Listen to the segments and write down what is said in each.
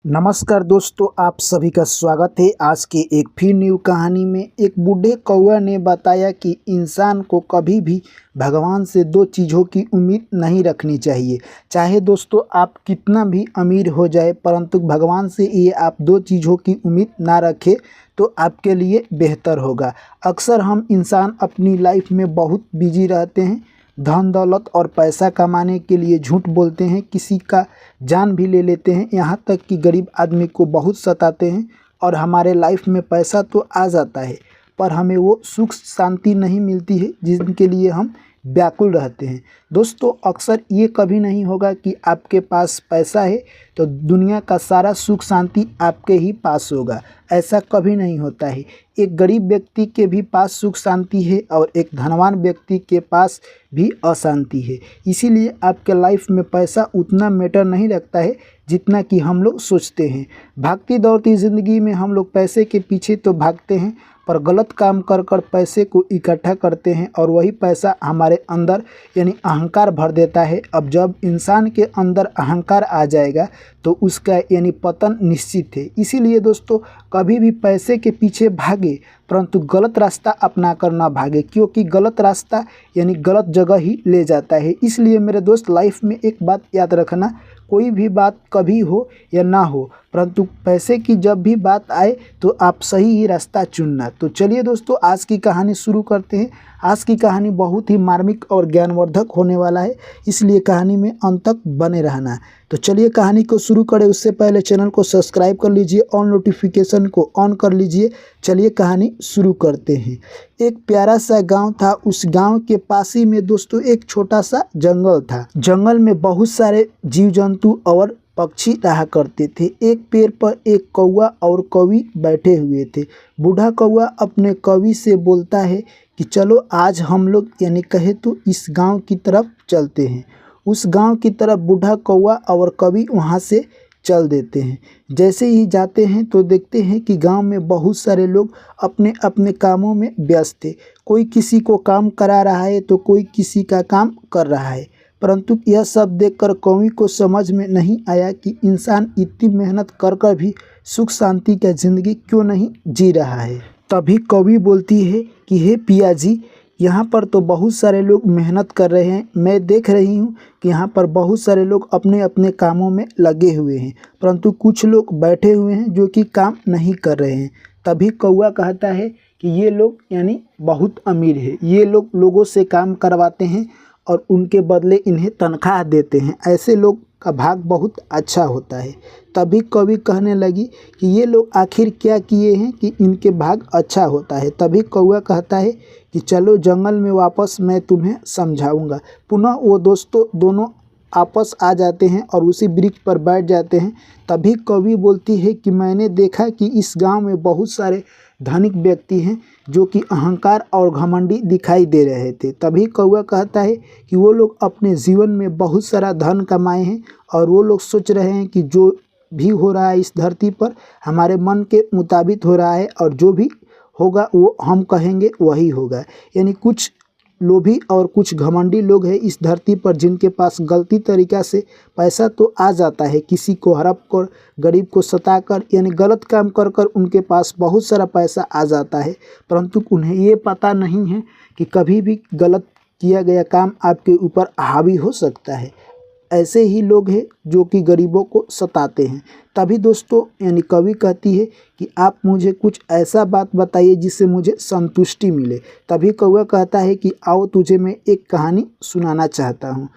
नमस्कार दोस्तों, आप सभी का स्वागत है आज के एक फिर न्यू कहानी में। एक बूढ़े कौआ ने बताया कि इंसान को कभी भी भगवान से दो चीज़ों की उम्मीद नहीं रखनी चाहिए। चाहे दोस्तों आप कितना भी अमीर हो जाए, परंतु भगवान से ये आप दो चीज़ों की उम्मीद ना रखें तो आपके लिए बेहतर होगा। अक्सर हम इंसान अपनी लाइफ में बहुत बिजी रहते हैं, धन दौलत और पैसा कमाने के लिए झूठ बोलते हैं, किसी का जान भी ले लेते हैं, यहाँ तक कि गरीब आदमी को बहुत सताते हैं। और हमारे लाइफ में पैसा तो आ जाता है पर हमें वो सुख शांति नहीं मिलती है जिनके लिए हम व्याकुल रहते हैं। दोस्तों, अक्सर ये कभी नहीं होगा कि आपके पास पैसा है तो दुनिया का सारा सुख शांति आपके ही पास होगा। ऐसा कभी नहीं होता है। एक गरीब व्यक्ति के भी पास सुख शांति है और एक धनवान व्यक्ति के पास भी अशांति है। इसीलिए आपके लाइफ में पैसा उतना मैटर नहीं रखता है जितना कि हम लोग सोचते हैं। भागती दौड़ती ज़िंदगी में हम लोग पैसे के पीछे तो भागते हैं पर गलत काम कर कर पैसे को इकट्ठा करते हैं और वही पैसा हमारे अंदर यानी अहंकार भर देता है। अब जब इंसान के अंदर अहंकार आ जाएगा तो उसका यानी पतन निश्चित है। इसीलिए दोस्तों, कभी भी पैसे के पीछे भागे परंतु गलत रास्ता अपना कर ना भागे, क्योंकि गलत रास्ता यानी गलत जगह ही ले जाता है। इसलिए मेरे दोस्त, लाइफ में एक बात याद रखना, कोई भी बात कभी हो या ना हो परंतु पैसे की जब भी बात आए तो आप सही ही रास्ता चुनना। तो चलिए दोस्तों, आज की कहानी शुरू करते हैं। आज की कहानी बहुत ही मार्मिक और ज्ञानवर्धक होने वाला है, इसलिए कहानी में अंत तक बने रहना। तो चलिए कहानी को शुरू करें। उससे पहले चैनल को सब्सक्राइब कर लीजिए और नोटिफिकेशन को ऑन कर लीजिए। चलिए कहानी शुरू करते हैं। एक प्यारा सा गांव था। उस गांव के पास ही में दोस्तों एक छोटा सा जंगल था। जंगल में बहुत सारे जीव जंतु और पक्षी रहा करते थे। एक पेड़ पर एक कौवा और कौवी बैठे हुए थे। बूढ़ा कौवा अपने कौवी से बोलता है कि चलो आज हम लोग यानी कहे तो इस गांव की तरफ चलते हैं। उस गांव की तरफ बूढ़ा कौवा और कौवी वहां से चल देते हैं। जैसे ही जाते हैं तो देखते हैं कि गांव में बहुत सारे लोग अपने अपने कामों में व्यस्त थे। कोई किसी को काम करा रहा है तो कोई किसी का काम कर रहा है। परंतु यह सब देखकर कौवी को समझ में नहीं आया कि इंसान इतनी मेहनत कर कर भी सुख शांति का ज़िंदगी क्यों नहीं जी रहा है। तभी कौवी बोलती है कि हे पिया जी, यहाँ पर तो बहुत सारे लोग मेहनत कर रहे हैं। मैं देख रही हूँ कि यहाँ पर बहुत सारे लोग अपने अपने कामों में लगे हुए हैं, परंतु कुछ लोग बैठे हुए हैं जो कि काम नहीं कर रहे हैं। तभी कौवा कहता है कि ये लोग यानी बहुत अमीर है, ये लोग लोगों से काम करवाते हैं और उनके बदले इन्हें तनख्वाह देते हैं। ऐसे लोग का भाग बहुत अच्छा होता है। तभी कौवी कहने लगी कि ये लोग आखिर क्या किए हैं कि इनके भाग अच्छा होता है। तभी कौवा कहता है कि चलो जंगल में वापस, मैं तुम्हें समझाऊंगा। पुनः वो दोनों आपस आ जाते हैं और उसी वृक्ष पर बैठ जाते हैं। तभी कौवी बोलती है कि मैंने देखा कि इस गांव में बहुत सारे धनिक व्यक्ति हैं जो कि अहंकार और घमंडी दिखाई दे रहे थे। तभी कौवा कहता है कि वो लोग अपने जीवन में बहुत सारा धन कमाए हैं और वो लोग सोच रहे हैं कि जो भी हो रहा है इस धरती पर हमारे मन के मुताबिक हो रहा है और जो भी होगा वो हम कहेंगे वही होगा। यानी कुछ लोभी और कुछ घमंडी लोग हैं इस धरती पर जिनके पास गलती तरीक़ा से पैसा तो आ जाता है, किसी को हड़प कर, गरीब को सताकर यानी गलत काम कर कर उनके पास बहुत सारा पैसा आ जाता है, परंतु उन्हें ये पता नहीं है कि कभी भी गलत किया गया काम आपके ऊपर हावी हो सकता है। ऐसे ही लोग हैं जो कि गरीबों को सताते हैं। तभी दोस्तों यानी कवि कहती है कि आप मुझे कुछ ऐसा बात बताइए जिससे मुझे संतुष्टि मिले। तभी कौवा कहता है कि आओ तुझे मैं एक कहानी सुनाना चाहता हूँ।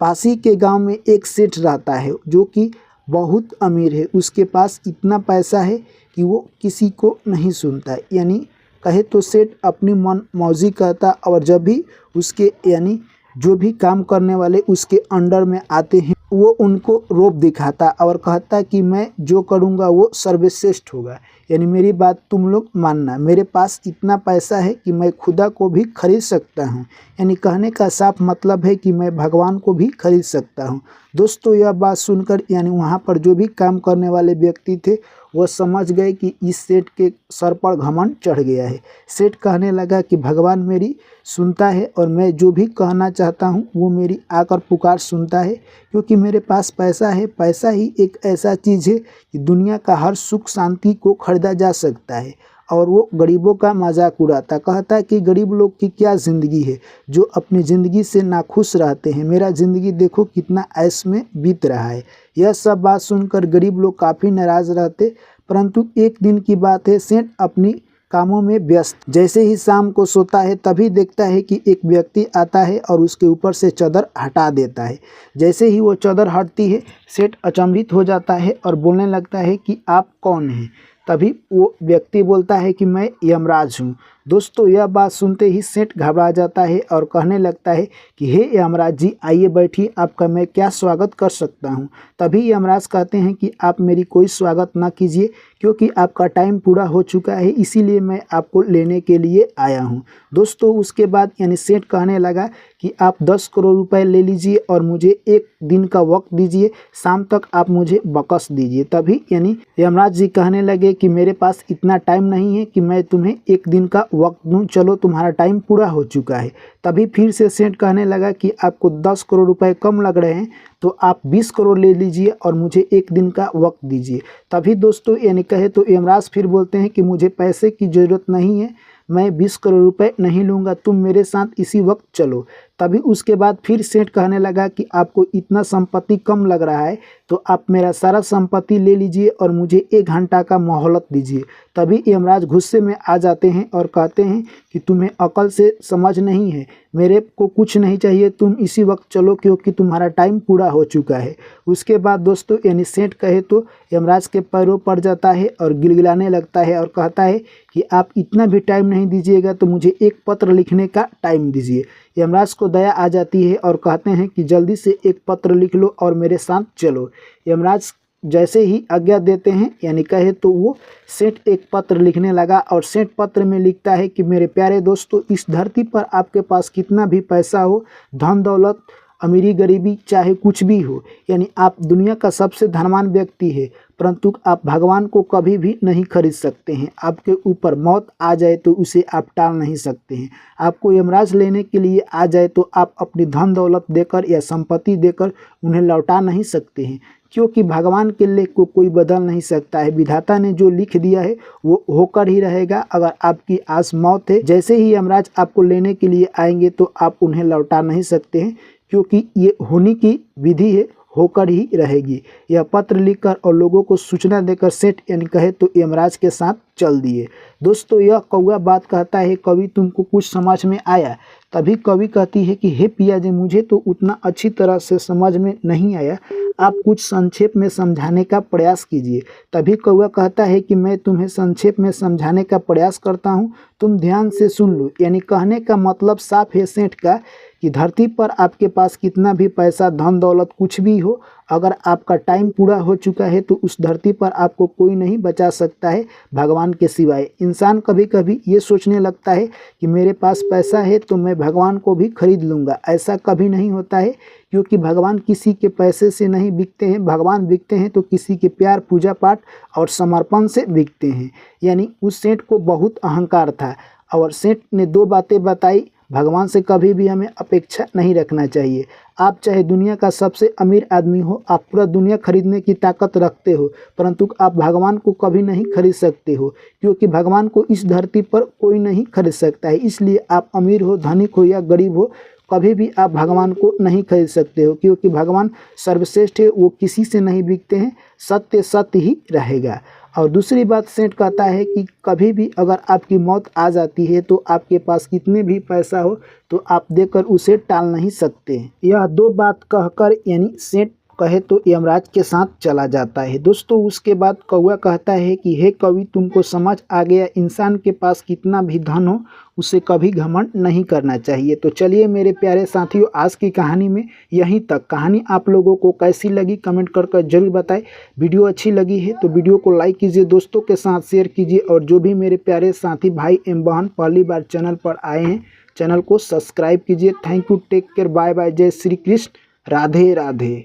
पास ही के गांव में एक सेठ रहता है जो कि बहुत अमीर है। उसके पास इतना पैसा है कि वो किसी को नहीं सुनता, यानी कहे तो सेठ अपनी मन मौजी करता और जब भी उसके यानी जो भी काम करने वाले उसके अंडर में आते हैं वो उनको रोब दिखाता और कहता कि मैं जो करूँगा वो सर्वश्रेष्ठ होगा, यानी मेरी बात तुम लोग मानना। मेरे पास इतना पैसा है कि मैं खुदा को भी खरीद सकता हूँ, यानी कहने का साफ मतलब है कि मैं भगवान को भी खरीद सकता हूँ। दोस्तों यह बात सुनकर यानी वहाँ पर जो भी काम करने वाले व्यक्ति थे वह समझ गए कि इस सेठ के सर पर घमंड चढ़ गया है। सेठ कहने लगा कि भगवान मेरी सुनता है और मैं जो भी कहना चाहता हूँ वो मेरी आकर पुकार सुनता है, क्योंकि मेरे पास पैसा है। पैसा ही एक ऐसा चीज़ है कि दुनिया का हर सुख शांति को खरीदा जा सकता है। और वो गरीबों का मजाक उड़ाता, कहता है कि गरीब लोग की क्या ज़िंदगी है जो अपनी ज़िंदगी से नाखुश रहते हैं, मेरा ज़िंदगी देखो कितना ऐश में बीत रहा है। यह सब बात सुनकर गरीब लोग काफ़ी नाराज़ रहते। परंतु एक दिन की बात है, सेठ अपनी कामों में व्यस्त जैसे ही शाम को सोता है तभी देखता है कि एक व्यक्ति आता है और उसके ऊपर से चादर हटा देता है। जैसे ही वो चादर हटती है सेठ अचंभित हो जाता है और बोलने लगता है कि आप कौन हैं। तभी वो व्यक्ति बोलता है कि मैं यमराज हूँ। दोस्तों यह बात सुनते ही सेठ घबरा जाता है और कहने लगता है कि हे यमराज जी आइए बैठिए, आपका मैं क्या स्वागत कर सकता हूँ। तभी यमराज कहते हैं कि आप मेरी कोई स्वागत ना कीजिए, क्योंकि आपका टाइम पूरा हो चुका है, इसीलिए मैं आपको लेने के लिए आया हूँ। दोस्तों उसके बाद यानी सेठ कहने लगा कि आप 10 करोड़ रुपए ले लीजिए और मुझे एक दिन का वक्त दीजिए, शाम तक आप मुझे बकस दीजिए। तभी यानी यमराज जी कहने लगे कि मेरे पास इतना टाइम नहीं है कि मैं तुम्हें एक दिन का वक्त दूं, चलो तुम्हारा टाइम पूरा हो चुका है। तभी फिर से सेठ कहने लगा कि आपको 10 करोड़ रुपए कम लग रहे हैं तो आप 20 करोड़ ले लीजिए और मुझे एक दिन का वक्त दीजिए। तभी दोस्तों यानी कहे तो यमराज फिर बोलते हैं कि मुझे पैसे की ज़रूरत नहीं है, मैं 20 करोड़ रुपए नहीं लूँगा, तुम मेरे साथ इसी वक्त चलो। तभी उसके बाद फिर सेठ कहने लगा कि आपको इतना संपत्ति कम लग रहा है तो आप मेरा सारा संपत्ति ले लीजिए और मुझे 1 घंटा का मोहलत दीजिए। तभी यमराज गुस्से में आ जाते हैं और कहते हैं कि तुम्हें अकल से समझ नहीं है, मेरे को कुछ नहीं चाहिए, तुम इसी वक्त चलो क्योंकि तुम्हारा टाइम पूरा हो चुका है। उसके बाद दोस्तों यानी सेठ कहे तो यमराज के पैरों पड़ जाता है और गिलगिलाने लगता है और कहता है कि आप इतना भी टाइम नहीं दीजिएगा तो मुझे एक पत्र लिखने का टाइम दीजिए। यमराज को दया आ जाती है और कहते हैं कि जल्दी से एक पत्र लिख लो और मेरे साथ चलो। यमराज जैसे ही आज्ञा देते हैं यानी कहे तो वो सेठ एक पत्र लिखने लगा और सेठ पत्र में लिखता है कि मेरे प्यारे दोस्तों, इस धरती पर आपके पास कितना भी पैसा हो, धन दौलत, अमीरी गरीबी, चाहे कुछ भी हो, यानी आप दुनिया का सबसे धनवान व्यक्ति है, परंतु आप भगवान को कभी भी नहीं खरीद सकते हैं। आपके ऊपर मौत आ जाए तो उसे आप टाल नहीं सकते हैं। आपको यमराज लेने के लिए आ जाए तो आप अपनी धन दौलत देकर या संपत्ति देकर उन्हें लौटा नहीं सकते हैं, क्योंकि भगवान के लेख को कोई बदल नहीं सकता है। विधाता ने जो लिख दिया है वो होकर ही रहेगा। अगर आपकी आस मौत है, जैसे ही यमराज आपको लेने के लिए आएंगे तो आप उन्हें लौटा नहीं सकते हैं, क्योंकि ये होने की विधि है, होकर ही रहेगी। यह पत्र लिखकर और लोगों को सूचना देकर सेठ यानी कहे तो यमराज के साथ चल दिए। दोस्तों यह कौआ बात कहता है, कवि तुमको कुछ समझ में आया? तभी कवि कहती है कि हे पिया जी, मुझे तो उतना अच्छी तरह से समझ में नहीं आया, आप कुछ संक्षेप में समझाने का प्रयास कीजिए। तभी कौआ कहता है कि मैं तुम्हें संक्षेप में समझाने का प्रयास करता हूँ, तुम ध्यान से सुन लो। यानी कहने का मतलब साफ है सेठ का कि धरती पर आपके पास कितना भी पैसा, धन दौलत कुछ भी हो, अगर आपका टाइम पूरा हो चुका है तो उस धरती पर आपको कोई नहीं बचा सकता है भगवान के सिवाय। इंसान कभी कभी ये सोचने लगता है कि मेरे पास पैसा है तो मैं भगवान को भी खरीद लूँगा। ऐसा कभी नहीं होता है, क्योंकि भगवान किसी के पैसे से नहीं बिकते हैं। भगवान बिकते हैं तो किसी के प्यार, पूजा पाठ और समर्पण से बिकते हैं। यानी उस सेठ को बहुत अहंकार था और सेठ ने 2 बातें बताई। भगवान से कभी भी हमें अपेक्षा नहीं रखना चाहिए। आप चाहे दुनिया का सबसे अमीर आदमी हो, आप पूरा दुनिया खरीदने की ताकत रखते हो, परंतु आप भगवान को कभी नहीं खरीद सकते हो, क्योंकि भगवान को इस धरती पर कोई नहीं खरीद सकता है। इसलिए आप अमीर हो, धनिक हो या गरीब हो, कभी भी आप भगवान को नहीं खरीद सकते हो, क्योंकि भगवान सर्वश्रेष्ठ है, वो किसी से नहीं बिकते हैं, सत्य सत्य ही रहेगा। और दूसरी बात सेठ कहता है कि कभी भी अगर आपकी मौत आ जाती है तो आपके पास कितने भी पैसा हो तो आप देकर उसे टाल नहीं सकते। यह 2 बात कहकर यानी सेठ कहे तो यमराज के साथ चला जाता है। दोस्तों उसके बाद कौआ कहता है कि हे कवि, तुमको समझ आ गया, इंसान के पास कितना भी धन हो उसे कभी घमंड नहीं करना चाहिए। तो चलिए मेरे प्यारे साथियों, आज की कहानी में यहीं तक। कहानी आप लोगों को कैसी लगी कमेंट कर जरूर बताएं। वीडियो अच्छी लगी है तो वीडियो को लाइक कीजिए, दोस्तों के साथ शेयर कीजिए, और जो भी मेरे प्यारे साथी भाई एवं बहन पहली बार चैनल पर आए हैं चैनल को सब्सक्राइब कीजिए। Thank you, take care, bye bye, जय श्री कृष्ण, राधे राधे।